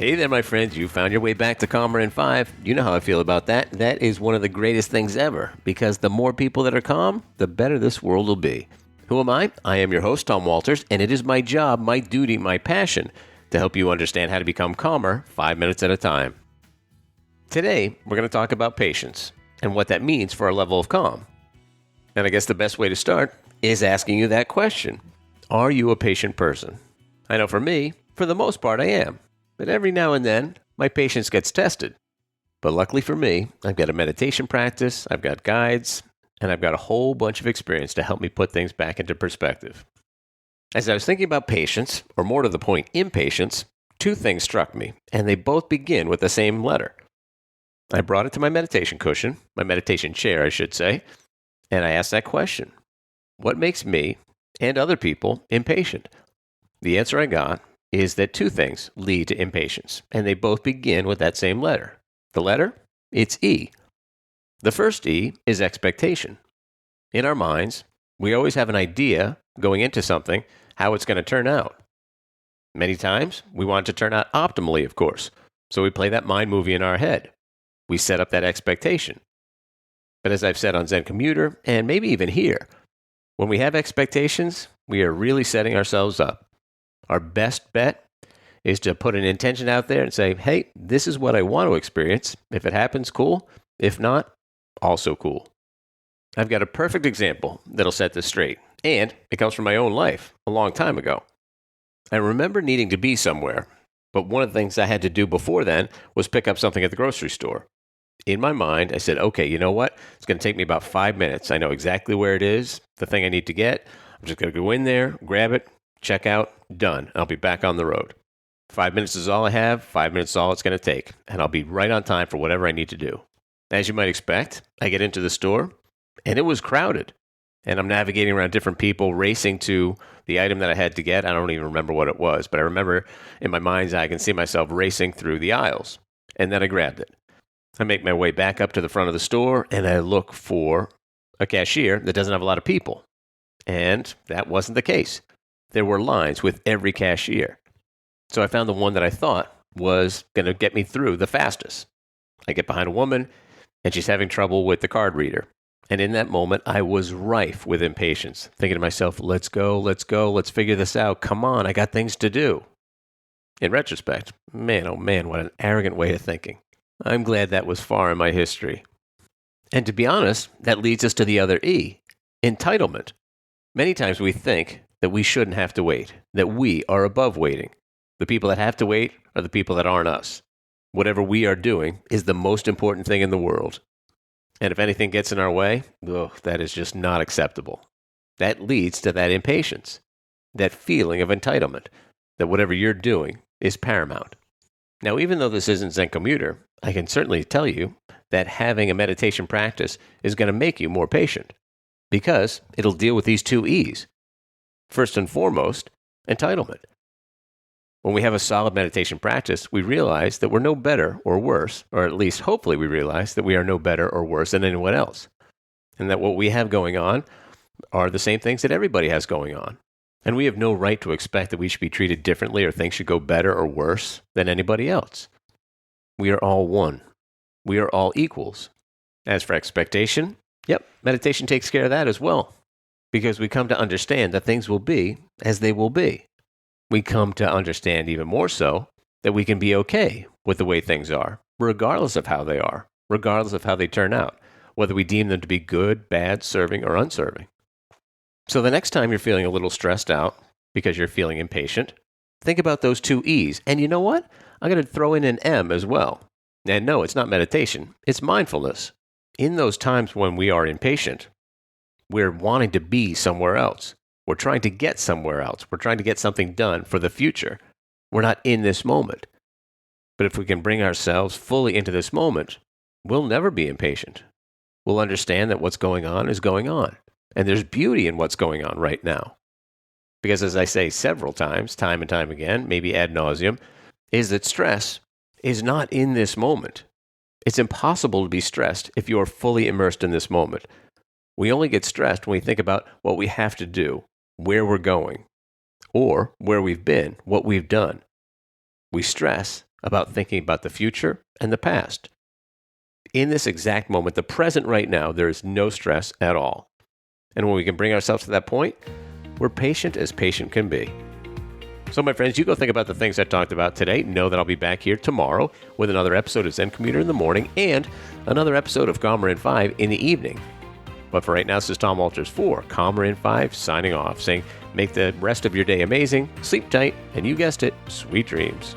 Hey there, my friends. You found your way back to Calmer in 5. You know how I feel about that. That is one of the greatest things ever, because the more people that are calm, the better this world will be. Who am I? I am your host, Tom Walters, and it is my job, my duty, my passion to help you understand how to become calmer 5 minutes at a time. Today, we're going to talk about patience and what that means for our level of calm. And I guess the best way to start is asking you that question. Are you a patient person? I know for me, for the most part, I am. But every now and then, my patience gets tested. But luckily for me, I've got a meditation practice, I've got guides, and I've got a whole bunch of experience to help me put things back into perspective. As I was thinking about patience, or more to the point, impatience, two things struck me, and they both begin with the same letter. I brought it to my meditation cushion, my meditation chair, I should say, and I asked that question. What makes me, and other people, impatient? The answer I got is that two things lead to impatience, and they both begin with that same letter. The letter? It's E. The first E is expectation. In our minds, we always have an idea going into something how it's going to turn out. Many times, we want it to turn out optimally, of course, so we play that mind movie in our head. We set up that expectation. But as I've said on Zen Commuter, and maybe even here, when we have expectations, we are really setting ourselves up. Our best bet is to put an intention out there and say, hey, this is what I want to experience. If it happens, cool. If not, also cool. I've got a perfect example that'll set this straight, and it comes from my own life a long time ago. I remember needing to be somewhere, but one of the things I had to do before then was pick up something at the grocery store. In my mind, I said, okay, you know what? It's going to take me about 5 minutes. I know exactly where it is, the thing I need to get. I'm just going to go in there, grab it, check out, done. I'll be back on the road. 5 minutes is all I have. 5 minutes is all it's going to take. And I'll be right on time for whatever I need to do. As you might expect, I get into the store, and it was crowded. And I'm navigating around different people, racing to the item that I had to get. I don't even remember what it was, but I remember in my mind's eye, I can see myself racing through the aisles. And then I grabbed it. I make my way back up to the front of the store, and I look for a cashier that doesn't have a lot of people. And that wasn't the case. There were lines with every cashier. So I found the one that I thought was going to get me through the fastest. I get behind a woman, and she's having trouble with the card reader. And in that moment, I was rife with impatience, thinking to myself, let's go, let's figure this out. Come on, I got things to do. In retrospect, man, oh man, what an arrogant way of thinking. I'm glad that was far in my history. And to be honest, that leads us to the other E, entitlement. Many times we think that we shouldn't have to wait, that we are above waiting. The people that have to wait are the people that aren't us. Whatever we are doing is the most important thing in the world. And if anything gets in our way, that is just not acceptable. That leads to that impatience, that feeling of entitlement, that whatever you're doing is paramount. Now, even though this isn't Zen Commuter, I can certainly tell you that having a meditation practice is going to make you more patient, because it'll deal with these two E's. First and foremost, entitlement. When we have a solid meditation practice, we realize that we're no better or worse, or at least hopefully we realize that we are no better or worse than anyone else, and that what we have going on are the same things that everybody has going on. And we have no right to expect that we should be treated differently or things should go better or worse than anybody else. We are all one. We are all equals. As for expectation, meditation takes care of that as well, because we come to understand that things will be as they will be. We come to understand even more so that we can be okay with the way things are, regardless of how they are, regardless of how they turn out, whether we deem them to be good, bad, serving, or unserving. So the next time you're feeling a little stressed out because you're feeling impatient, think about those two E's. And you know what? I'm going to throw in an M as well. And no, it's not meditation. It's mindfulness. In those times when we are impatient, we're wanting to be somewhere else. We're trying to get somewhere else. We're trying to get something done for the future. We're not in this moment. But if we can bring ourselves fully into this moment, we'll never be impatient. We'll understand that what's going on is going on. And there's beauty in what's going on right now. Because as I say several times, time and time again, maybe ad nauseum, is that stress is not in this moment. It's impossible to be stressed if you are fully immersed in this moment. We only get stressed when we think about what we have to do, where we're going, or where we've been, what we've done. We stress about thinking about the future and the past. In this exact moment, the present right now, there is no stress at all. And when we can bring ourselves to that point, we're patient as patient can be. So, my friends, you go think about the things I talked about today. Know that I'll be back here tomorrow with another episode of Zen Commuter in the morning and another episode of Calmer in 5 in the evening. But for right now, this is Tom Walters for Calmer in 5 signing off, saying make the rest of your day amazing, sleep tight, and you guessed it, sweet dreams.